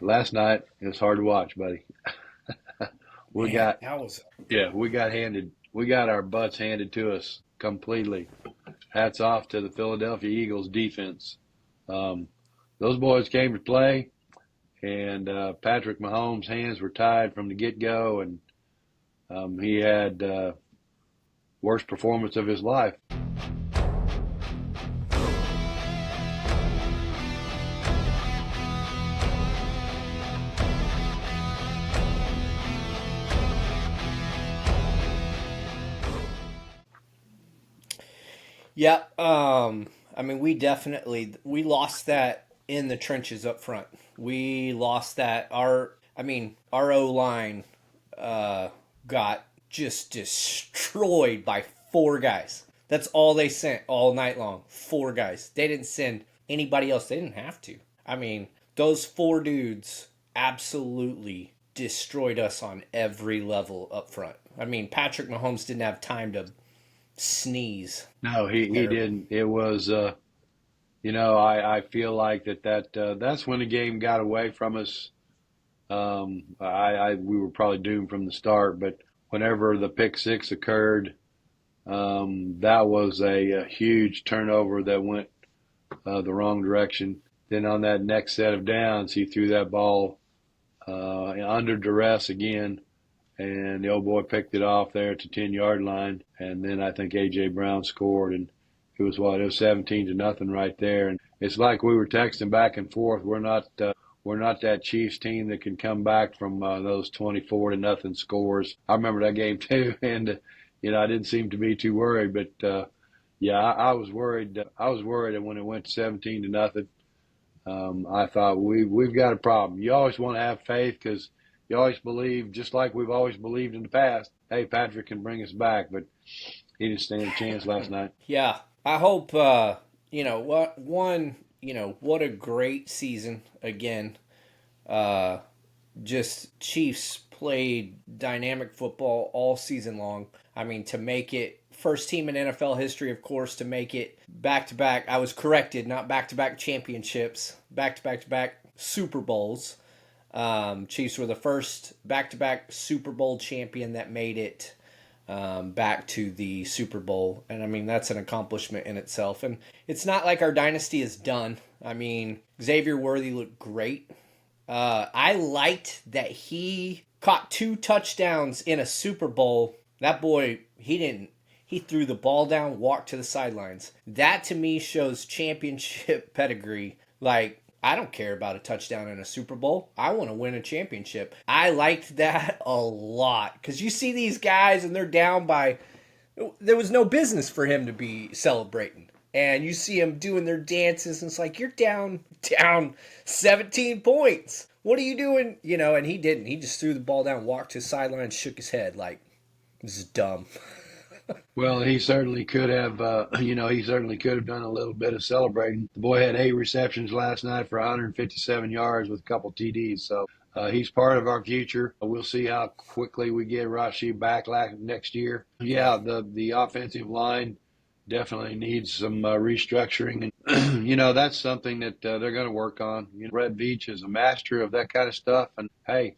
Last night it was hard to watch, buddy. We Man, got that was we got our butts handed to us completely. Hats off to the Philadelphia Eagles defense. Um, those boys came to play, and Patrick Mahomes' hands were tied from the get go, and he had worst performance of his life. yeah. I mean, we lost that in the trenches up front. We lost that. Our O line got just destroyed by four guys. That's all they sent all night long. Four guys. They didn't send anybody else. They didn't have to. I mean, those four dudes absolutely destroyed us on every level up front. I mean, Patrick Mahomes didn't have time to sneeze. No, he Terrible. didn't. It was I feel like that's when the game got away from us. We were probably doomed from the start, but whenever the pick six occurred, that was a huge turnover that went the wrong direction. Then on that next set of downs, he threw that ball under duress again, and the old boy picked it off there at the 10-yard line. And then I think A.J. Brown scored, and it was 17 to nothing right there. And it's like we were texting back and forth. We're not that Chiefs team that can come back from those 24 to nothing scores. I remember that game too, and I didn't seem to be too worried, but yeah, I was worried. I was worried that when it went 17 to nothing, I thought we've got a problem. You always want to have faith because you always believe, just like we've always believed in the past. Hey, Patrick can bring us back, but he didn't stand a chance last night. Yeah, I hope what one. What a great season again. Uh, just Chiefs played dynamic football all season long. I mean, to make it first team in NFL history, of course, to make it back to back. I was corrected, not back to back championships, back to back to back Super Bowls. Chiefs were the first back to back Super Bowl champion that made it back to the Super Bowl. And I mean, that's an accomplishment in itself. And it's not like our dynasty is done. I mean, Xavier Worthy looked great. I liked that he caught two touchdowns in a Super Bowl. That boy, he threw the ball down, walked to the sidelines. That to me shows championship pedigree. Like, I don't care about a touchdown in a Super Bowl. I want to win a championship. I liked that a lot because you see these guys and they're down by. There was no business for him to be celebrating. And you see them doing their dances, and it's like, you're down 17 points. What are you doing? And he didn't. He just threw the ball down, walked to the sideline, shook his head like, this is dumb. Well, he certainly could have, he certainly could have done a little bit of celebrating. The boy had 8 receptions last night for 157 yards with a couple TDs. So he's part of our future. We'll see how quickly we get Rashid back next year. Yeah, the offensive line definitely needs some restructuring, and that's something that they're going to work on. Brett Veach is a master of that kind of stuff, and hey,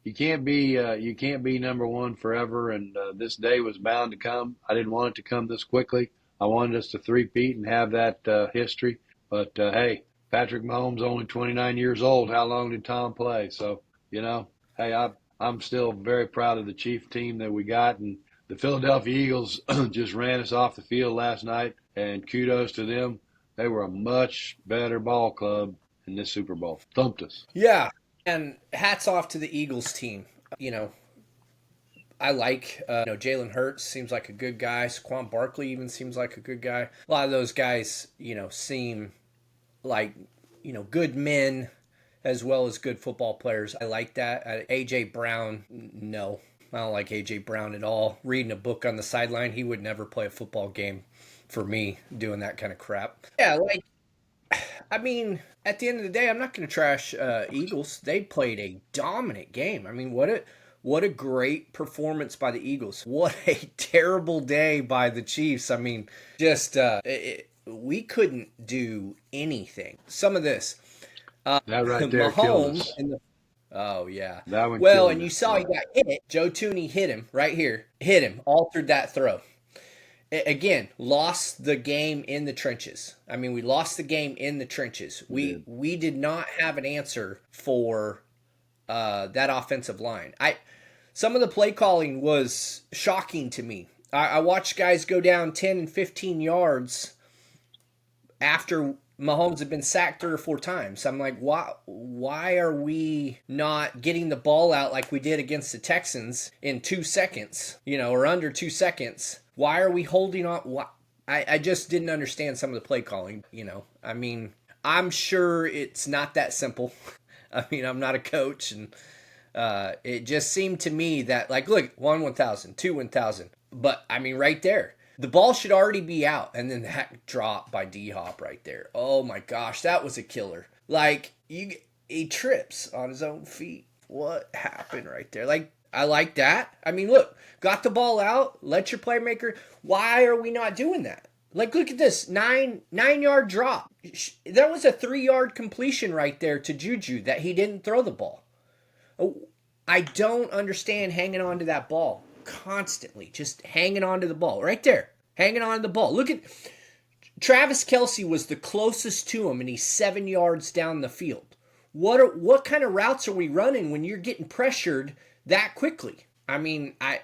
you can't be number one forever, and this day was bound to come. I didn't want it to come this quickly. I wanted us to three-peat and have that history. But hey, Patrick Mahomes only 29 years old. How long did Tom play? So hey, I'm still very proud of the Chief team that we got, and the Philadelphia Eagles just ran us off the field last night, and kudos to them. They were a much better ball club in this Super Bowl. Thumped us. Yeah. And hats off to the Eagles team. You know, I like, Jalen Hurts seems like a good guy. Saquon Barkley even seems like a good guy. A lot of those guys, seem like, good men as well as good football players. I like that. A.J. Brown, no. I don't like A.J. Brown at all. Reading a book on the sideline, he would never play a football game for me doing that kind of crap. Yeah, like, I mean, at the end of the day, I'm not going to trash Eagles. They played a dominant game. I mean, what a great performance by the Eagles. What a terrible day by the Chiefs. I mean, just we couldn't do anything. Some of this. That right there killed Mahomes us. in the Oh yeah. That one Well, killed and you us. saw he Yeah, got hit. Joe Tooney hit him right here. Hit him. Altered that throw. Again, lost the game in the trenches. I mean, we lost the game in the trenches. we We did. we did not have an answer for that offensive line. I Some of the play calling was shocking to me. I watched guys go down 10 and 15 yards after Mahomes had been sacked 3 or 4 times. I'm like, why are we not getting the ball out like we did against the Texans in 2 seconds, or under 2 seconds? Why are we holding on? I just didn't understand some of the play calling. I mean, I'm sure it's not that simple. I mean, I'm not a coach, and it just seemed to me that, like, look, 1,000, 1,000. But, I mean, right there, the ball should already be out. And then that drop by D Hop right there. Oh, my gosh, that was a killer. Like, he trips on his own feet. What happened right there? Like, I like that. I mean, look, got the ball out. Let your playmaker. Why are we not doing that? Like, look at this 9 yard drop. That was a 3 yard completion right there to Juju that he didn't throw the ball. I don't understand hanging on to that ball constantly. Just hanging on to the ball. Right there. Hanging on to the ball. Look at Travis Kelce was the closest to him, and he's 7 yards down the field. What kind of routes are we running when you're getting pressured that quickly? I mean, I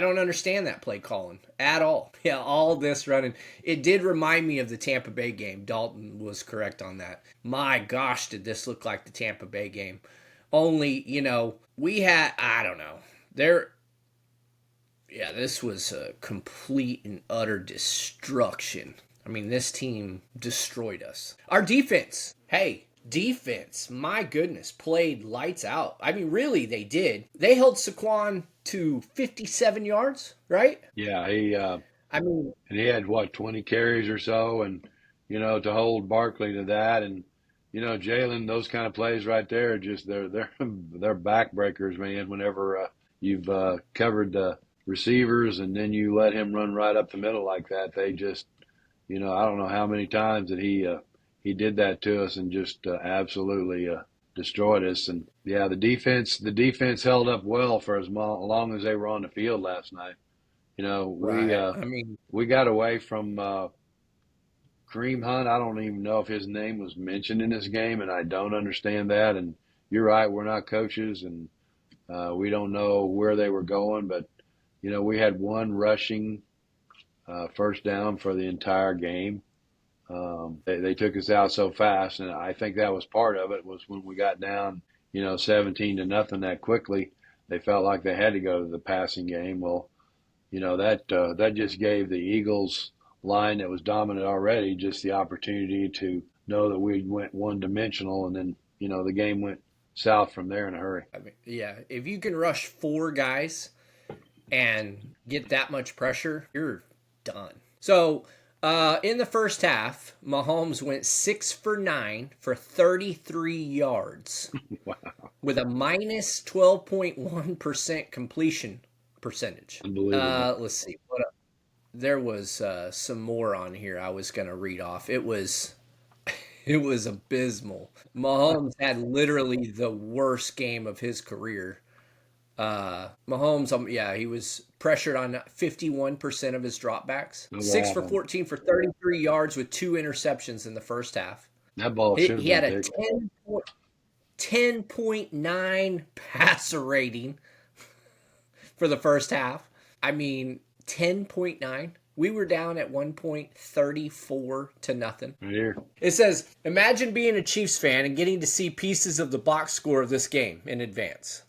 don't understand that play calling at all. Yeah, all this running. It did remind me of the Tampa Bay game. Dalton was correct on that. My gosh, did this look like the Tampa Bay game? Only, we had, I don't know. This was a complete and utter destruction. I mean, this team destroyed us. Our defense, hey, defense, my goodness, played lights out. I mean, really, they did. They held Saquon to 57 yards, right? Yeah, he I mean, and he had what 20 carries or so, and to hold Barkley to that, and Jalen, those kind of plays right there are just they're backbreakers, man. Whenever you've covered the receivers and then you let him run right up the middle like that, they just I don't know how many times that he did that to us and just absolutely destroyed us. And yeah, the defense held up well for as long as they were on the field last night. We right. I mean, we got away from Kareem Hunt. I don't even know if his name was mentioned in this game, and I don't understand that. And you're right, we're not coaches, and we don't know where they were going. But we had one rushing first down for the entire game. They took us out so fast, and I think that was part of it. Was when we got down, 17-0 that quickly, they felt like they had to go to the passing game. Well, that just gave the Eagles line that was dominant already just the opportunity to know that we went one dimensional, and then the game went south from there in a hurry. I mean, yeah, if you can rush 4 guys and get that much pressure, you're done. So, in the first half, Mahomes went 6 for 9 for 33 yards Wow, with a minus 12.1% completion percentage. unbelievable. Let's see. There was some more on here I was going to read off. It was abysmal. Mahomes had literally the worst game of his career. Mahomes, yeah, he was pressured on 51% of his dropbacks. What 6 for happened? 14 for 33 yards with 2 interceptions in the first half. That ball He, should have he been had a picked. 10.9 passer rating for the first half. I mean, 10.9. We were down at 1.34 to nothing. Right here. It says, imagine being a Chiefs fan and getting to see pieces of the box score of this game in advance.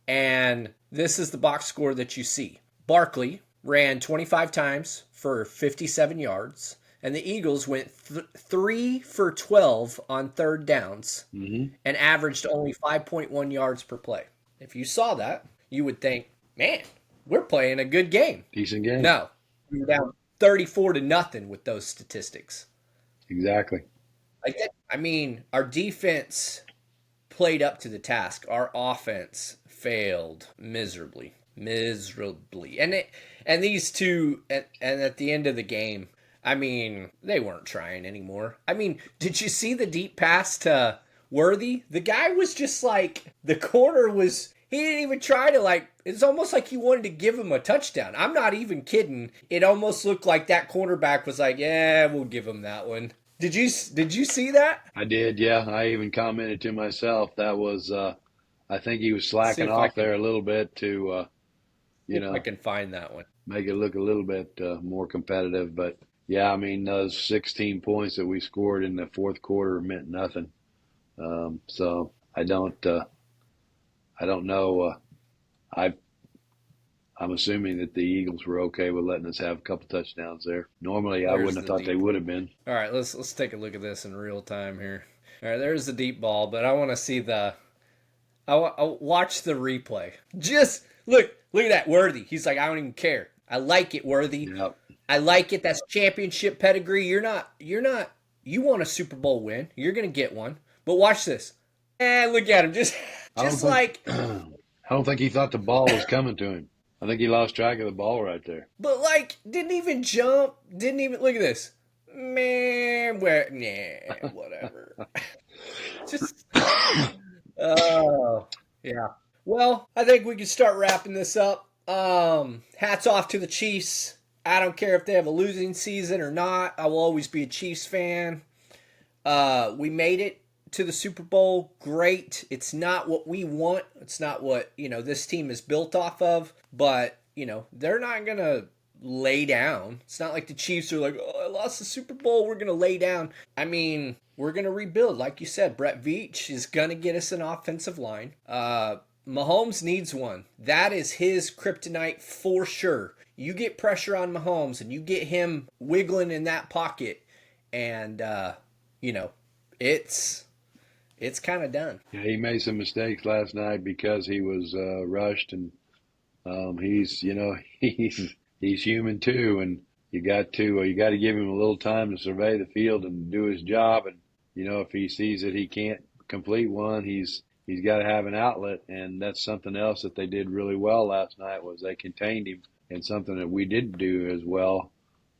And this is the box score that you see. Barkley ran 25 times for 57 yards, and the Eagles went 3 for 12 on third downs Mm-hmm. and averaged only 5.1 yards per play. If you saw that, you would think, man, we're playing a good game. Decent game. No, we were down 34 to nothing with those statistics. Exactly. Like that, I mean, our defense played up to the task. Our offense failed miserably. And these two, and at the end of the game, I mean, they weren't trying anymore. I mean, did you see the deep pass to Worthy? The guy was just like, the corner was, he didn't even try to like, it's almost like he wanted to give him a touchdown. I'm not even kidding. It almost looked like that cornerback was like, yeah, we'll give him that one. Did you see that? I did, yeah. I even commented to myself that was I think he was See slacking if I off can there a little bit to see you if I know can find that one. make it look a little bit more competitive. But yeah, I mean those 16 points that we scored in the fourth quarter meant nothing. So I don't know. I I'm assuming that the Eagles were okay with letting us have a couple touchdowns there. Normally, I There's wouldn't have the thought they deep would one. have been. All right, let's take a look at this in real time here. All right, there's the deep ball, but I want to see the I'll watch the replay. Just look at that Worthy. He's like, I don't even care. I like it, Worthy. Yep. I like it. That's championship pedigree. You're not. You want a Super Bowl win. You're gonna get one. But watch this. Look at him. Just I don't just think like, I don't think he thought the ball was coming to him. I think he lost track of the ball right there. but like, didn't even jump. Didn't even look at this. Man, where? Nah, whatever. Just oh yeah. Well, I think we can start wrapping this up. Hats off to the Chiefs. I don't care if they have a losing season or not. I will always be a Chiefs fan. We made it to the Super Bowl. Great. It's not what we want. It's not what, this team is built off of. But, they're not going to lay down. It's not like the Chiefs are like, oh, I lost the Super Bowl. We're going to lay down. I mean, we're going to rebuild. Like you said, Brett Veach is going to get us an offensive line. Mahomes needs one. That is his kryptonite for sure. You get pressure on Mahomes and you get him wiggling in that pocket, and it's kind of done. Yeah, he made some mistakes last night because he was rushed, and he's he's human too, and you got to give him a little time to survey the field and do his job, and if he sees that he can't complete one, he's got to have an outlet, and that's something else that they did really well last night was they contained him, and something that we didn't do as well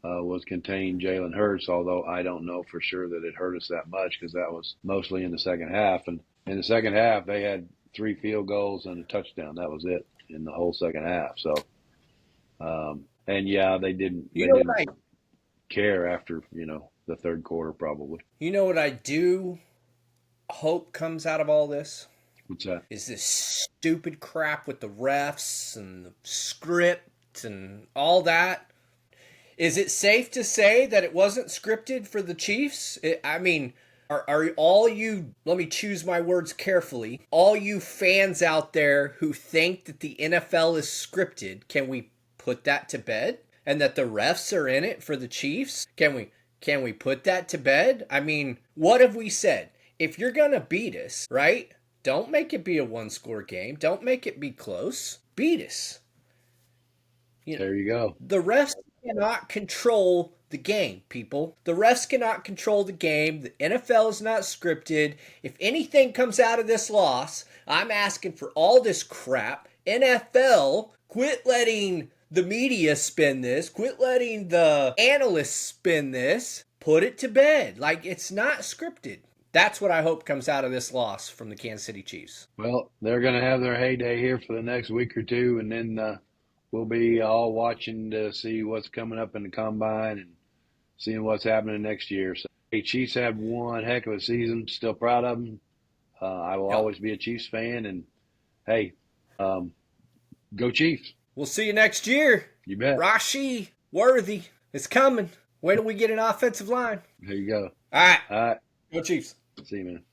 was contain Jalen Hurts, although I don't know for sure that it hurt us that much because that was mostly in the second half. And in the second half, they had 3 field goals and a touchdown. That was it in the whole second half. So, and yeah, You they know didn't what I care after, the third quarter probably. you know what I do hope comes out of all this What's that? is this stupid crap with the refs and the script and all that. Is it safe to say that it wasn't scripted for the Chiefs? I mean, are all you, let me choose my words carefully, all you fans out there who think that the NFL is scripted, can we put that to bed? And that the refs are in it for the Chiefs? Can we put that to bed? I mean, what have we said? If you're going to beat us, right? Don't make it be a one-score game. Don't make it be close. Beat us. There you go. The refs cannot control the game, people. The refs cannot control the game. The NFL is not scripted. If anything comes out of this loss, I'm asking for all this crap. NFL, quit letting the media spin this. Quit letting the analysts spin this. Put it to bed. Like, it's not scripted. That's what I hope comes out of this loss from the Kansas City Chiefs. Well, they're going to have their heyday here for the next week or two, and then we'll be all watching to see what's coming up in the combine and seeing what's happening next year. So, hey, Chiefs had one heck of a season. Still proud of them. I will Yep. always be a Chiefs fan, and hey, go Chiefs! We'll see you next year. You bet. Rashi Worthy is coming. When do we get an offensive line? There you go. All right. All right, Go Chiefs. see you, man.